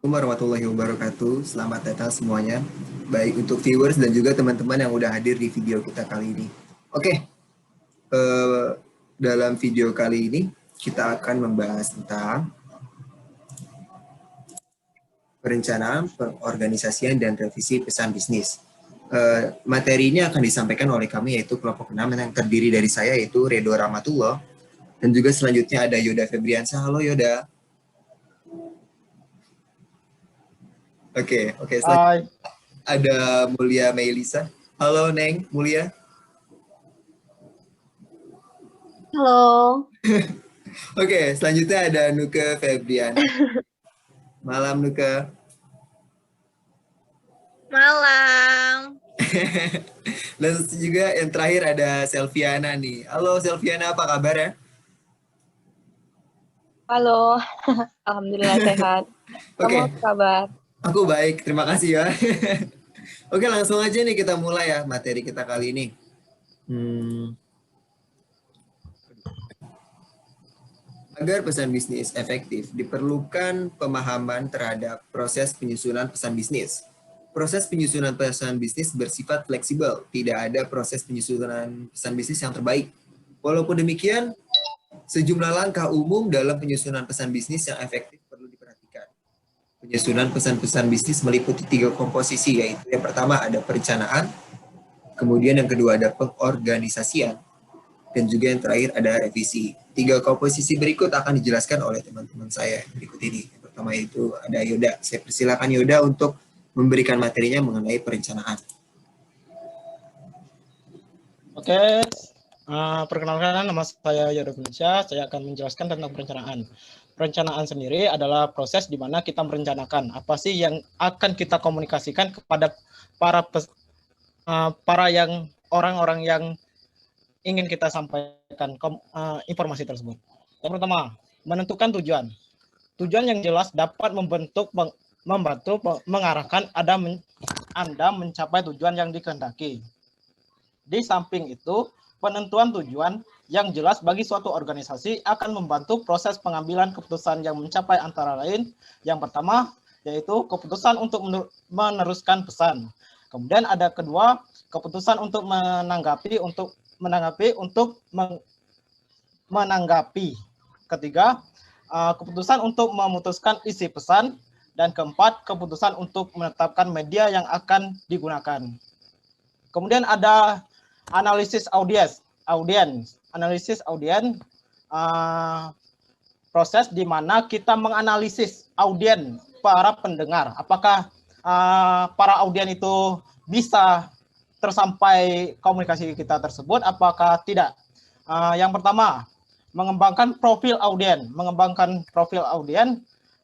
warahmatullahi wabarakatuh. Selamat datang semuanya. Baik untuk viewers dan juga teman-teman yang udah hadir di video kita kali ini. Oke, dalam video kali ini kita akan membahas tentang perencanaan, pengorganisasian, dan revisi pesan bisnis. Materi ini akan disampaikan oleh kami yaitu kelompok 6 yang terdiri dari saya yaitu Redo Rahmatullah dan juga selanjutnya ada Yoda Febriansyah. Halo Yoda. Oke. Hai. Ada Mulia Meilisa. Halo Neng, Mulia. Halo. Oke, selanjutnya ada Nuke Febrian. Malam Nuke. Malam. Dan juga yang terakhir ada Selviana nih. Halo Selviana, apa kabar ya? Halo. Alhamdulillah sehat. Kamu apa kabar? Aku baik, terima kasih ya. Oke, langsung aja nih kita mulai ya materi kita kali ini. Agar pesan bisnis efektif, diperlukan pemahaman terhadap proses penyusunan pesan bisnis. Proses penyusunan pesan bisnis bersifat fleksibel, tidak ada proses penyusunan pesan bisnis yang terbaik. Walaupun demikian, sejumlah langkah umum dalam penyusunan pesan bisnis yang efektif perlu diperhatikan. Penyusunan pesan-pesan bisnis meliputi 3 komposisi, yaitu yang pertama ada perencanaan, kemudian yang kedua ada pengorganisasian, dan juga yang terakhir ada revisi. 3 komposisi berikut akan dijelaskan oleh teman-teman saya berikut ini. Yang pertama itu ada Yoda. Saya persilakan Yoda untuk memberikan materinya mengenai perencanaan. Oke, perkenalkan nama saya Yoda Febriansyah. Saya akan menjelaskan tentang perencanaan. Perencanaan sendiri adalah proses di mana kita merencanakan apa sih yang akan kita komunikasikan kepada orang-orang yang ingin kita sampaikan informasi tersebut. Yang pertama, menentukan tujuan. Tujuan yang jelas dapat membantu mengarahkan Anda mencapai tujuan yang dikehendaki. Di samping itu, penentuan tujuan yang jelas bagi suatu organisasi akan membantu proses pengambilan keputusan yang mencapai antara lain. Yang pertama, yaitu keputusan untuk meneruskan pesan. Kemudian ada kedua, keputusan untuk menanggapi. Ketiga, keputusan untuk memutuskan isi pesan. Dan keempat, keputusan untuk menetapkan media yang akan digunakan. Kemudian ada analisis audiens. Proses di mana kita menganalisis audien para pendengar. Apakah para audien itu bisa tersampai komunikasi kita tersebut, apakah tidak. Yang pertama, mengembangkan profil audien.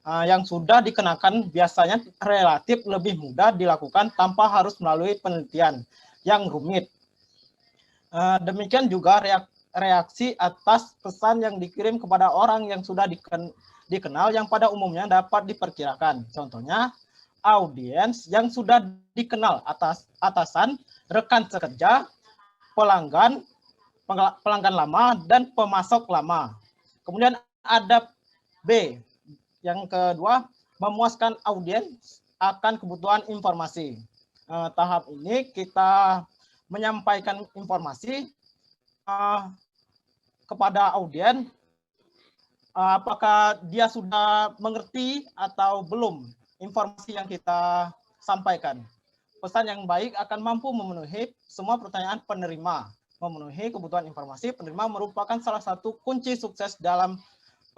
Yang sudah dikenakan biasanya relatif lebih mudah dilakukan tanpa harus melalui penelitian yang rumit. Demikian juga reaksi atas pesan yang dikirim kepada orang yang sudah dikenal yang pada umumnya dapat diperkirakan. Contohnya, audiens yang sudah dikenal atasan, rekan sekerja, pelanggan lama, dan pemasok lama. Kemudian ada B, yang kedua, memuaskan audiens akan kebutuhan informasi. Tahap ini kita menyampaikan informasi kepada audiens, apakah dia sudah mengerti atau belum informasi yang kita sampaikan. Pesan yang baik akan mampu memenuhi semua pertanyaan penerima. Memenuhi kebutuhan informasi penerima merupakan salah satu kunci sukses dalam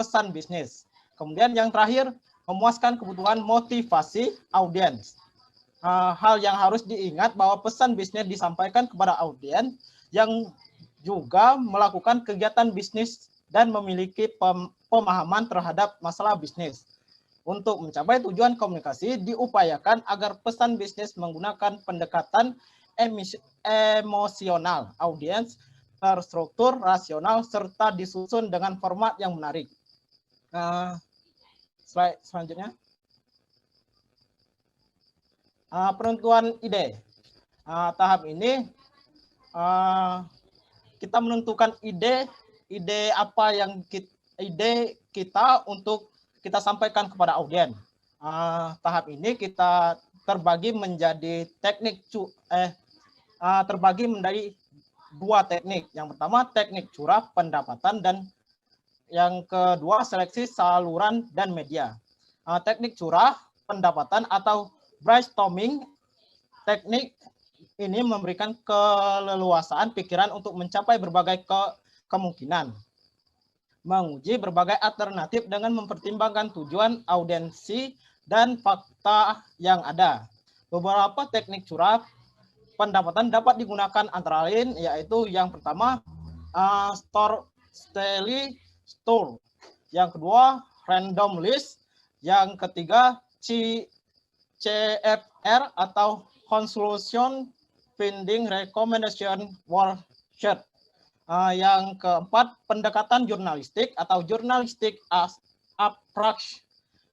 pesan bisnis. Kemudian yang terakhir, memuaskan kebutuhan motivasi audiens. Hal yang harus diingat bahwa pesan bisnis disampaikan kepada audiens yang juga melakukan kegiatan bisnis dan memiliki pemahaman terhadap masalah bisnis. Untuk mencapai tujuan komunikasi, diupayakan agar pesan bisnis menggunakan pendekatan emosional, audiens, terstruktur, rasional, serta disusun dengan format yang menarik. Slide selanjutnya. Penentuan ide. Tahap ini kita menentukan ide apa yang kita untuk kita sampaikan kepada audiens. Tahap ini kita terbagi menjadi terbagi menjadi dua teknik. Yang pertama teknik curah pendapatan dan yang kedua seleksi saluran dan media. Teknik curah pendapatan atau brainstorming, teknik ini memberikan keleluasaan pikiran untuk mencapai berbagai kemungkinan, menguji berbagai alternatif dengan mempertimbangkan tujuan, audiensi, dan fakta yang ada. Beberapa teknik curah pendapatan dapat digunakan antara lain yaitu yang pertama store, yang kedua random list, yang ketiga CFR atau conclusion finding recommendation worksheet. Yang keempat pendekatan jurnalistik atau journalistic approach.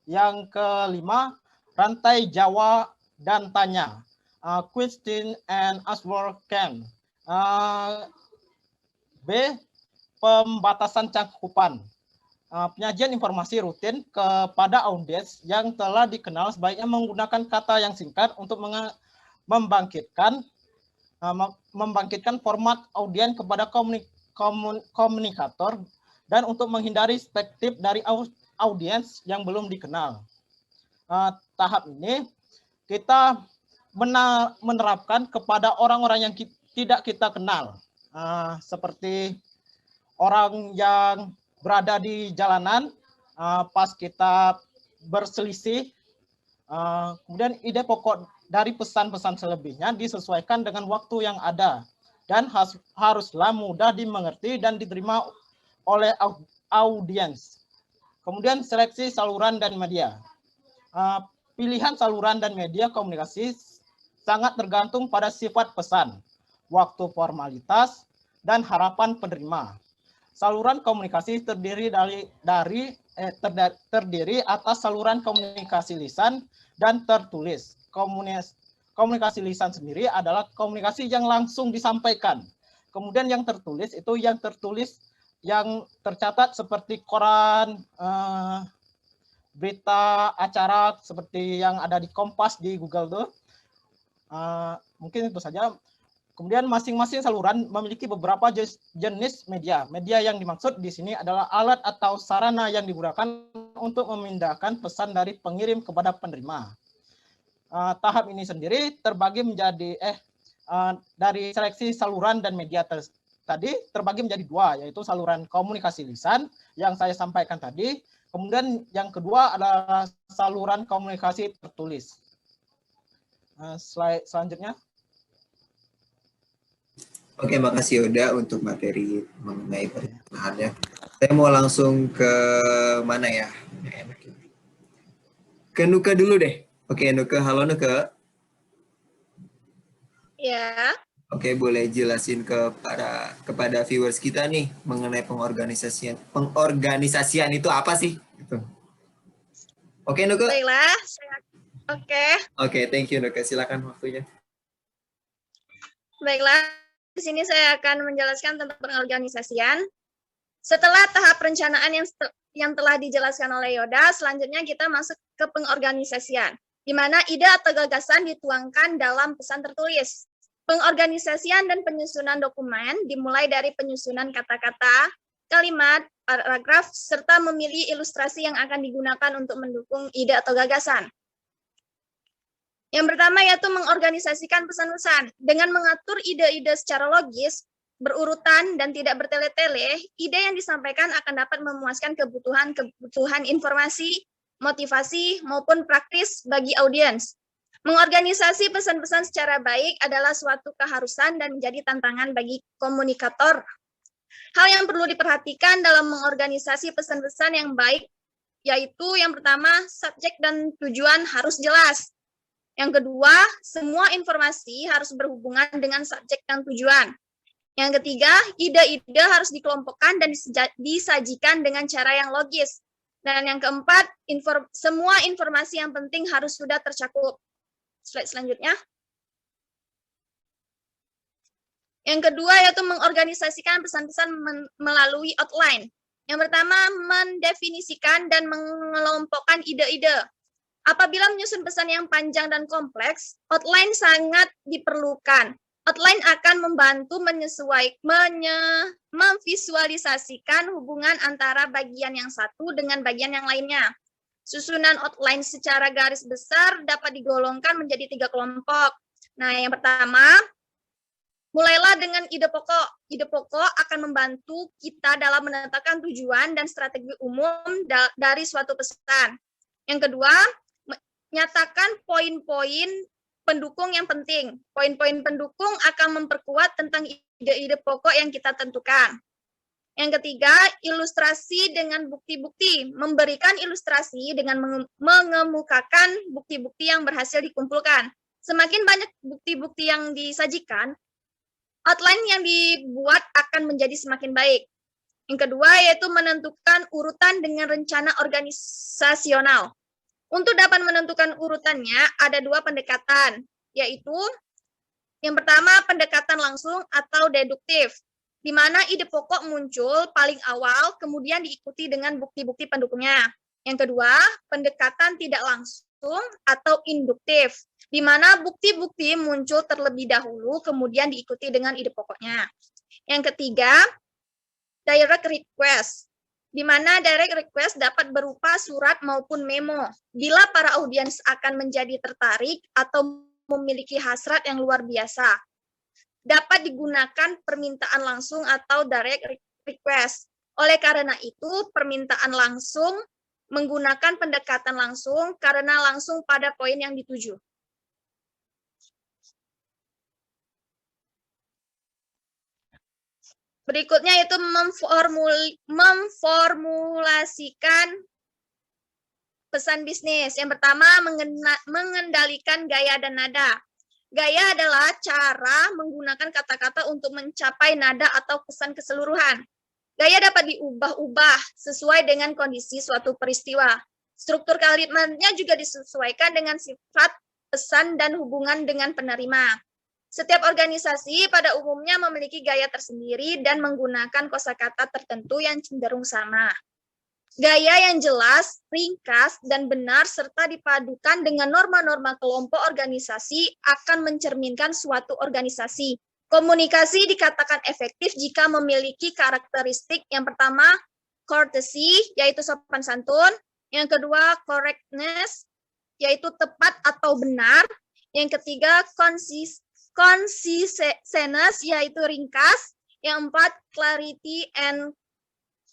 Yang kelima rantai jawab dan tanya, question and answer can. B. Pembatasan cakupan. Penyajian informasi rutin kepada audiens yang telah dikenal sebaiknya menggunakan kata yang singkat untuk membangkitkan format audiens kepada komunikator dan untuk menghindari perspektif dari audiens yang belum dikenal. Tahap ini kita menerapkan kepada orang-orang yang tidak kita kenal, seperti orang yang berada di jalanan pas kita berselisih. Kemudian ide pokok dari pesan-pesan selebihnya disesuaikan dengan waktu yang ada dan haruslah mudah dimengerti dan diterima oleh audiens. Kemudian seleksi saluran dan media. Pilihan saluran dan media komunikasi sangat tergantung pada sifat pesan, waktu formalitas, dan harapan penerima. Saluran komunikasi terdiri atas saluran komunikasi lisan dan tertulis. Komunikasi lisan sendiri adalah komunikasi yang langsung disampaikan. Kemudian yang tertulis itu yang tercatat seperti koran, berita acara seperti yang ada di Kompas di Google tuh. Mungkin itu saja. Kemudian masing-masing saluran memiliki beberapa jenis media. Media yang dimaksud di sini adalah alat atau sarana yang digunakan untuk memindahkan pesan dari pengirim kepada penerima. Tahap ini sendiri terbagi menjadi dari seleksi saluran dan media tadi terbagi menjadi dua, yaitu saluran komunikasi lisan yang saya sampaikan tadi. Kemudian yang kedua adalah saluran komunikasi tertulis. Slide selanjutnya. Oke, makasih Yoda untuk materi mengenai perencanaan. Saya mau langsung ke mana ya? Ke Nuka dulu deh. Oke, Nuka. Halo Nuka. Ya. Oke, boleh jelasin kepada viewers kita nih mengenai pengorganisasian itu apa sih? Gitu. Oke, Nuka. Baiklah. Oke, thank you Nuka. Silakan waktunya. Baiklah. Di sini saya akan menjelaskan tentang pengorganisasian. Setelah tahap perencanaan yang telah dijelaskan oleh Yoda, selanjutnya kita masuk ke pengorganisasian, di mana ide atau gagasan dituangkan dalam pesan tertulis. Pengorganisasian dan penyusunan dokumen dimulai dari penyusunan kata-kata, kalimat, paragraf, serta memilih ilustrasi yang akan digunakan untuk mendukung ide atau gagasan. Yang pertama yaitu mengorganisasikan pesan-pesan. Dengan mengatur ide-ide secara logis, berurutan, dan tidak bertele-tele, ide yang disampaikan akan dapat memuaskan kebutuhan informasi, motivasi, maupun praktis bagi audiens. Mengorganisasi pesan-pesan secara baik adalah suatu keharusan dan menjadi tantangan bagi komunikator. Hal yang perlu diperhatikan dalam mengorganisasi pesan-pesan yang baik, yaitu yang pertama, subjek dan tujuan harus jelas. Yang kedua, semua informasi harus berhubungan dengan subjek dan tujuan. Yang ketiga, ide-ide harus dikelompokkan dan disajikan dengan cara yang logis. Dan yang keempat, semua informasi yang penting harus sudah tercakup. Slide selanjutnya. Yang kedua, yaitu mengorganisasikan pesan-pesan melalui outline. Yang pertama, mendefinisikan dan mengelompokkan ide-ide. Apabila menyusun pesan yang panjang dan kompleks, outline sangat diperlukan. Outline akan membantu memvisualisasikan hubungan antara bagian yang satu dengan bagian yang lainnya. Susunan outline secara garis besar dapat digolongkan menjadi 3 kelompok. Nah, yang pertama, mulailah dengan ide pokok. Ide pokok akan membantu kita dalam menetapkan tujuan dan strategi umum dari suatu pesan. Yang kedua, nyatakan poin-poin pendukung yang penting. Poin-poin pendukung akan memperkuat tentang ide-ide pokok yang kita tentukan. Yang ketiga, ilustrasi dengan bukti-bukti. Memberikan ilustrasi dengan mengemukakan bukti-bukti yang berhasil dikumpulkan. Semakin banyak bukti-bukti yang disajikan, outline yang dibuat akan menjadi semakin baik. Yang kedua, yaitu menentukan urutan dengan rencana organisasional. Untuk dapat menentukan urutannya, ada 2 pendekatan, yaitu yang pertama pendekatan langsung atau deduktif, di mana ide pokok muncul paling awal, kemudian diikuti dengan bukti-bukti pendukungnya. Yang kedua, pendekatan tidak langsung atau induktif, di mana bukti-bukti muncul terlebih dahulu, kemudian diikuti dengan ide pokoknya. Yang ketiga, direct request, di mana direct request dapat berupa surat maupun memo. Bila para audiens akan menjadi tertarik atau memiliki hasrat yang luar biasa, dapat digunakan permintaan langsung atau direct request. Oleh karena itu, permintaan langsung menggunakan pendekatan langsung karena langsung pada poin yang dituju. Berikutnya itu memformulasikan pesan bisnis. Yang pertama, mengendalikan gaya dan nada. Gaya adalah cara menggunakan kata-kata untuk mencapai nada atau pesan keseluruhan. Gaya dapat diubah-ubah sesuai dengan kondisi suatu peristiwa. Struktur kalimatnya juga disesuaikan dengan sifat pesan dan hubungan dengan penerima. Setiap organisasi pada umumnya memiliki gaya tersendiri dan menggunakan kosakata tertentu yang cenderung sama. Gaya yang jelas, ringkas, dan benar serta dipadukan dengan norma-norma kelompok organisasi akan mencerminkan suatu organisasi. Komunikasi dikatakan efektif jika memiliki karakteristik yang pertama, courtesy, yaitu sopan santun. Yang kedua, correctness, yaitu tepat atau benar. Yang ketiga, conciseness, yaitu ringkas. Yang empat, clarity and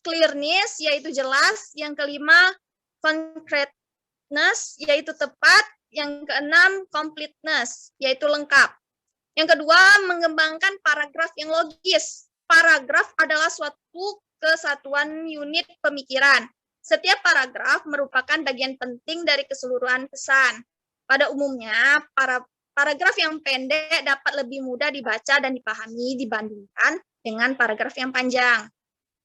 clearness, yaitu jelas. Yang kelima, concreteness, yaitu tepat. Yang keenam, completeness, yaitu lengkap. Yang kedua, mengembangkan paragraf yang logis. Paragraf adalah suatu kesatuan unit pemikiran. Setiap paragraf merupakan bagian penting dari keseluruhan pesan. Pada umumnya, paragraf yang pendek dapat lebih mudah dibaca dan dipahami dibandingkan dengan paragraf yang panjang.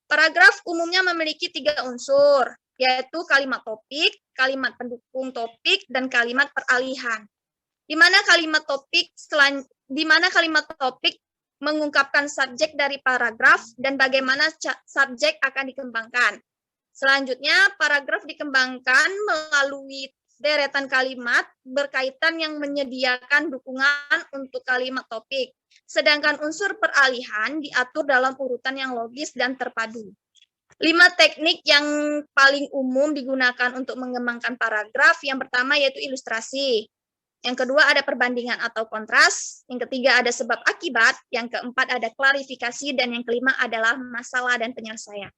Paragraf umumnya memiliki 3 unsur, yaitu kalimat topik, kalimat pendukung topik, dan kalimat peralihan. Di mana kalimat topik mengungkapkan subjek dari paragraf dan bagaimana subjek akan dikembangkan. Selanjutnya, paragraf dikembangkan melalui deretan kalimat berkaitan yang menyediakan dukungan untuk kalimat topik. Sedangkan unsur peralihan diatur dalam urutan yang logis dan terpadu. 5 teknik yang paling umum digunakan untuk mengembangkan paragraf. Yang pertama yaitu ilustrasi. Yang kedua ada perbandingan atau kontras. Yang ketiga ada sebab akibat. Yang keempat ada klarifikasi. Dan yang kelima adalah masalah dan penyelesaian.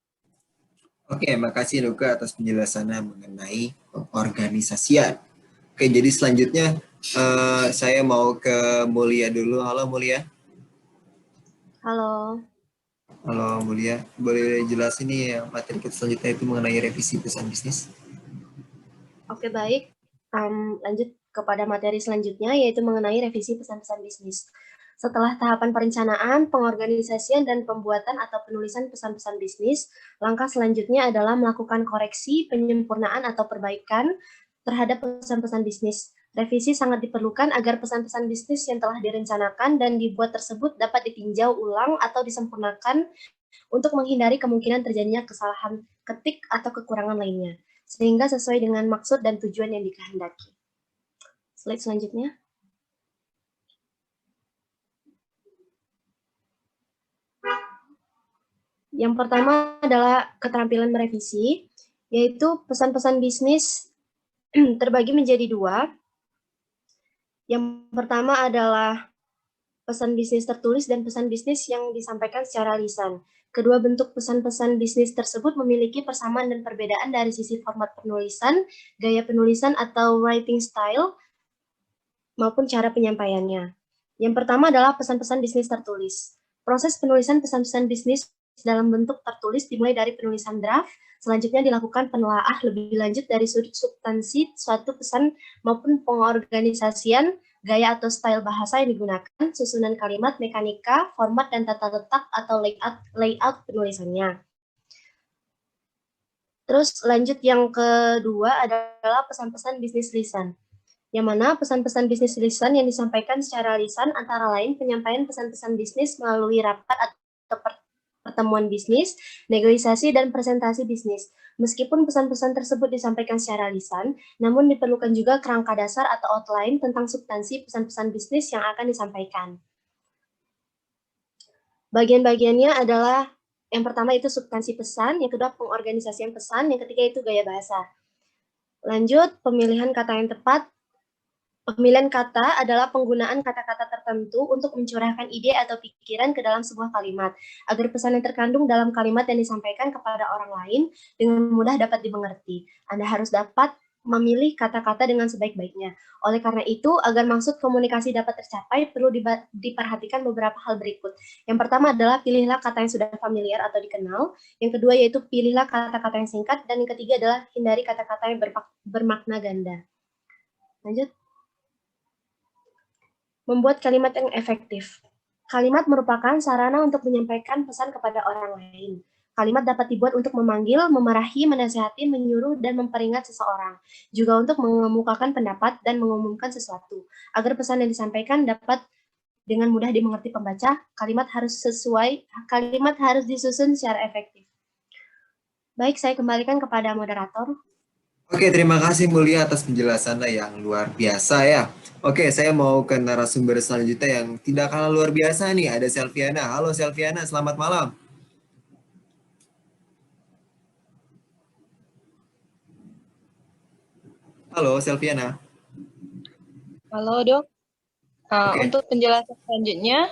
Oke, makasih Nuka atas penjelasannya mengenai organisasian. Oke, jadi selanjutnya saya mau ke Mulia dulu. Halo Mulia. Halo. Halo Mulia, boleh jelasin nih materi kita selanjutnya itu mengenai revisi pesan bisnis? Oke, baik. Lanjut kepada materi selanjutnya, yaitu mengenai revisi pesan-pesan bisnis. Setelah tahapan perencanaan, pengorganisasian, dan pembuatan atau penulisan pesan-pesan bisnis, langkah selanjutnya adalah melakukan koreksi, penyempurnaan, atau perbaikan terhadap pesan-pesan bisnis. Revisi sangat diperlukan agar pesan-pesan bisnis yang telah direncanakan dan dibuat tersebut dapat ditinjau ulang atau disempurnakan untuk menghindari kemungkinan terjadinya kesalahan ketik atau kekurangan lainnya. sehingga sesuai dengan maksud dan tujuan yang dikehendaki. Slide selanjutnya. Yang pertama adalah keterampilan merevisi, yaitu pesan-pesan bisnis terbagi menjadi dua. Yang pertama adalah pesan bisnis tertulis dan pesan bisnis yang disampaikan secara lisan. Kedua bentuk pesan-pesan bisnis tersebut memiliki persamaan dan perbedaan dari sisi format penulisan, gaya penulisan atau writing style, maupun cara penyampaiannya. Yang pertama adalah pesan-pesan bisnis tertulis. Proses penulisan pesan-pesan bisnis dalam bentuk tertulis dimulai dari penulisan draft, selanjutnya dilakukan penelaah lebih lanjut dari sudut substansi suatu pesan maupun pengorganisasian, gaya atau style bahasa yang digunakan, susunan kalimat, mekanika, format, dan tata letak atau layout penulisannya. Terus lanjut yang kedua adalah pesan-pesan bisnis lisan, yang mana pesan-pesan bisnis lisan yang disampaikan secara lisan antara lain penyampaian pesan-pesan bisnis melalui rapat atau pertemuan bisnis, negosiasi, dan presentasi bisnis. Meskipun pesan-pesan tersebut disampaikan secara lisan, namun diperlukan juga kerangka dasar atau outline tentang substansi pesan-pesan bisnis yang akan disampaikan. Bagian-bagiannya adalah yang pertama itu substansi pesan, yang kedua pengorganisasian pesan, yang ketiga itu gaya bahasa. Lanjut, pemilihan kata yang tepat. Pemilihan kata adalah penggunaan kata-kata tertentu untuk mencurahkan ide atau pikiran ke dalam sebuah kalimat, agar pesan yang terkandung dalam kalimat yang disampaikan kepada orang lain dengan mudah dapat dimengerti. Anda harus dapat memilih kata-kata dengan sebaik-baiknya. Oleh karena itu, agar maksud komunikasi dapat tercapai, perlu diperhatikan beberapa hal berikut. Yang pertama adalah pilihlah kata yang sudah familiar atau dikenal. Yang kedua yaitu pilihlah kata-kata yang singkat. Dan yang ketiga adalah hindari kata-kata yang bermakna ganda. Lanjut. Membuat kalimat yang efektif. Kalimat merupakan sarana untuk menyampaikan pesan kepada orang lain. Kalimat dapat dibuat untuk memanggil, memarahi, menasihati, menyuruh, dan memperingat seseorang. Juga untuk mengemukakan pendapat dan mengumumkan sesuatu. Agar pesan yang disampaikan dapat dengan mudah dimengerti pembaca, kalimat harus disusun secara efektif. Baik, saya kembalikan kepada moderator. Oke, terima kasih Mulia atas penjelasannya yang luar biasa ya. Oke, saya mau ke narasumber selanjutnya yang tidak kalah luar biasa nih. Ada Selviana. Halo Selviana, selamat malam. Halo Selviana. Halo dok. Oke. Untuk penjelasan selanjutnya,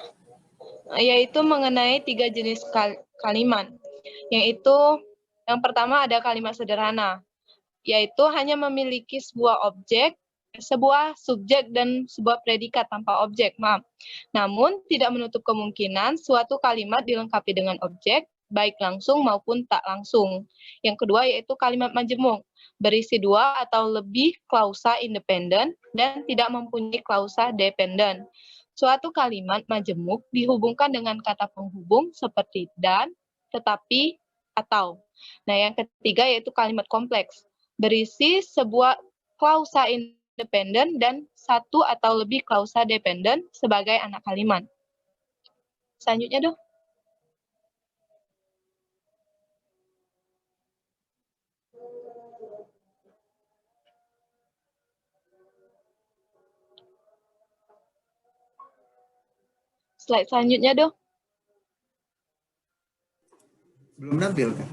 yaitu mengenai 3 jenis kalimat. Yaitu yang pertama ada kalimat sederhana, yaitu hanya memiliki sebuah objek, sebuah subjek, dan sebuah predikat tanpa objek. Namun, tidak menutup kemungkinan suatu kalimat dilengkapi dengan objek, baik langsung maupun tak langsung. Yang kedua yaitu kalimat majemuk, berisi 2 atau lebih klausa independen dan tidak mempunyai klausa dependen. Suatu kalimat majemuk dihubungkan dengan kata penghubung seperti dan, tetapi, atau. Nah, yang ketiga yaitu kalimat kompleks, berisi sebuah klausa independen dan 1 atau lebih klausa dependen sebagai anak kalimat. Selanjutnya, dong. Slide selanjutnya, dong. Belum nampil kan?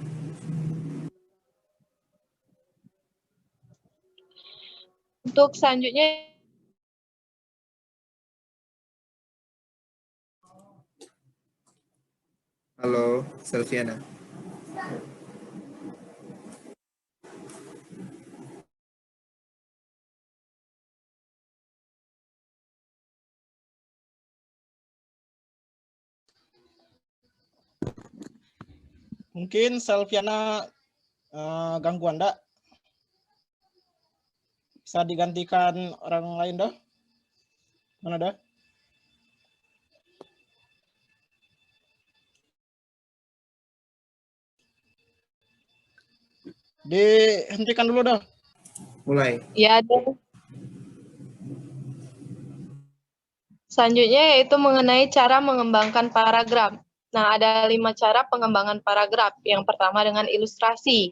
Untuk selanjutnya, Halo Selviana. Mungkin Selviana ganggu Anda. Bisa digantikan orang lain dah. Mana dah? Dihentikan dulu dah. Mulai. ya, dong. Selanjutnya yaitu mengenai cara mengembangkan paragraf. Nah, ada 5 cara pengembangan paragraf. Yang pertama dengan ilustrasi,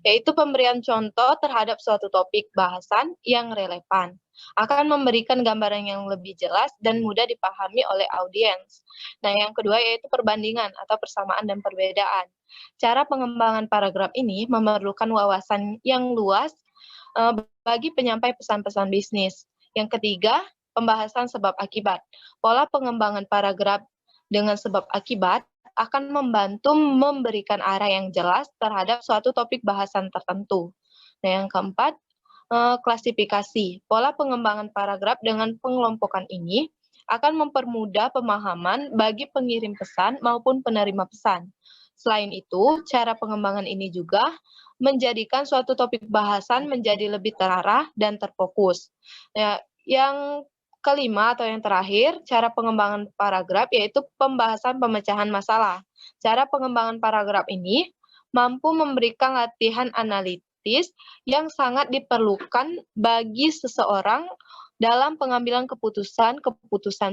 yaitu pemberian contoh terhadap suatu topik bahasan yang relevan. Akan memberikan gambaran yang lebih jelas dan mudah dipahami oleh audiens. Nah, yang kedua yaitu perbandingan atau persamaan dan perbedaan. Cara pengembangan paragraf ini memerlukan wawasan yang luas bagi penyampai pesan-pesan bisnis. Yang ketiga, pembahasan sebab akibat. Pola pengembangan paragraf dengan sebab akibat akan membantu memberikan arah yang jelas terhadap suatu topik bahasan tertentu. Nah, yang keempat, klasifikasi. Pola pengembangan paragraf dengan pengelompokan ini akan mempermudah pemahaman bagi pengirim pesan maupun penerima pesan. Selain itu, cara pengembangan ini juga menjadikan suatu topik bahasan menjadi lebih terarah dan terfokus. Ya, yang kelima atau yang terakhir, cara pengembangan paragraf yaitu pembahasan pemecahan masalah. Cara pengembangan paragraf ini mampu memberikan latihan analitis yang sangat diperlukan bagi seseorang dalam pengambilan keputusan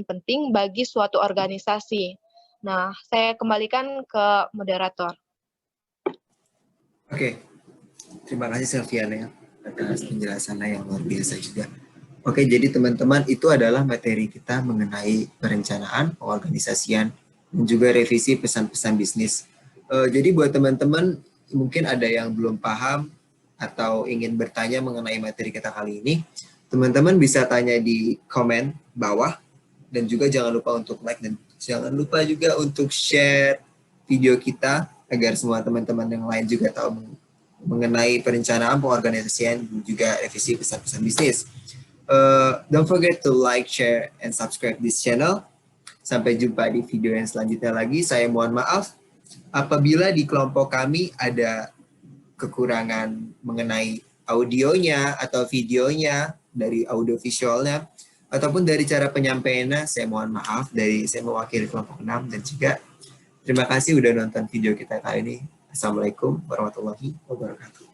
penting bagi suatu organisasi. Nah, saya kembalikan ke moderator. Oke, terima kasih Selviana atas penjelasannya yang luar biasa juga. Oke, jadi teman-teman itu adalah materi kita mengenai perencanaan, pengorganisasian, dan juga revisi pesan-pesan bisnis. Jadi buat teman-teman mungkin ada yang belum paham atau ingin bertanya mengenai materi kita kali ini, teman-teman bisa tanya di komen bawah, dan juga jangan lupa untuk like dan jangan lupa juga untuk share video kita agar semua teman-teman yang lain juga tahu mengenai perencanaan, pengorganisasian, dan juga revisi pesan-pesan bisnis. Don't forget to like, share, and subscribe this channel. Sampai jumpa di video yang selanjutnya lagi. Saya mohon maaf apabila di kelompok kami ada kekurangan mengenai audionya atau videonya, dari audio visualnya, ataupun dari cara penyampaiannya. Saya mohon maaf, saya mewakili kelompok 6, dan juga terima kasih udah nonton video kita kali ini. Assalamualaikum warahmatullahi wabarakatuh.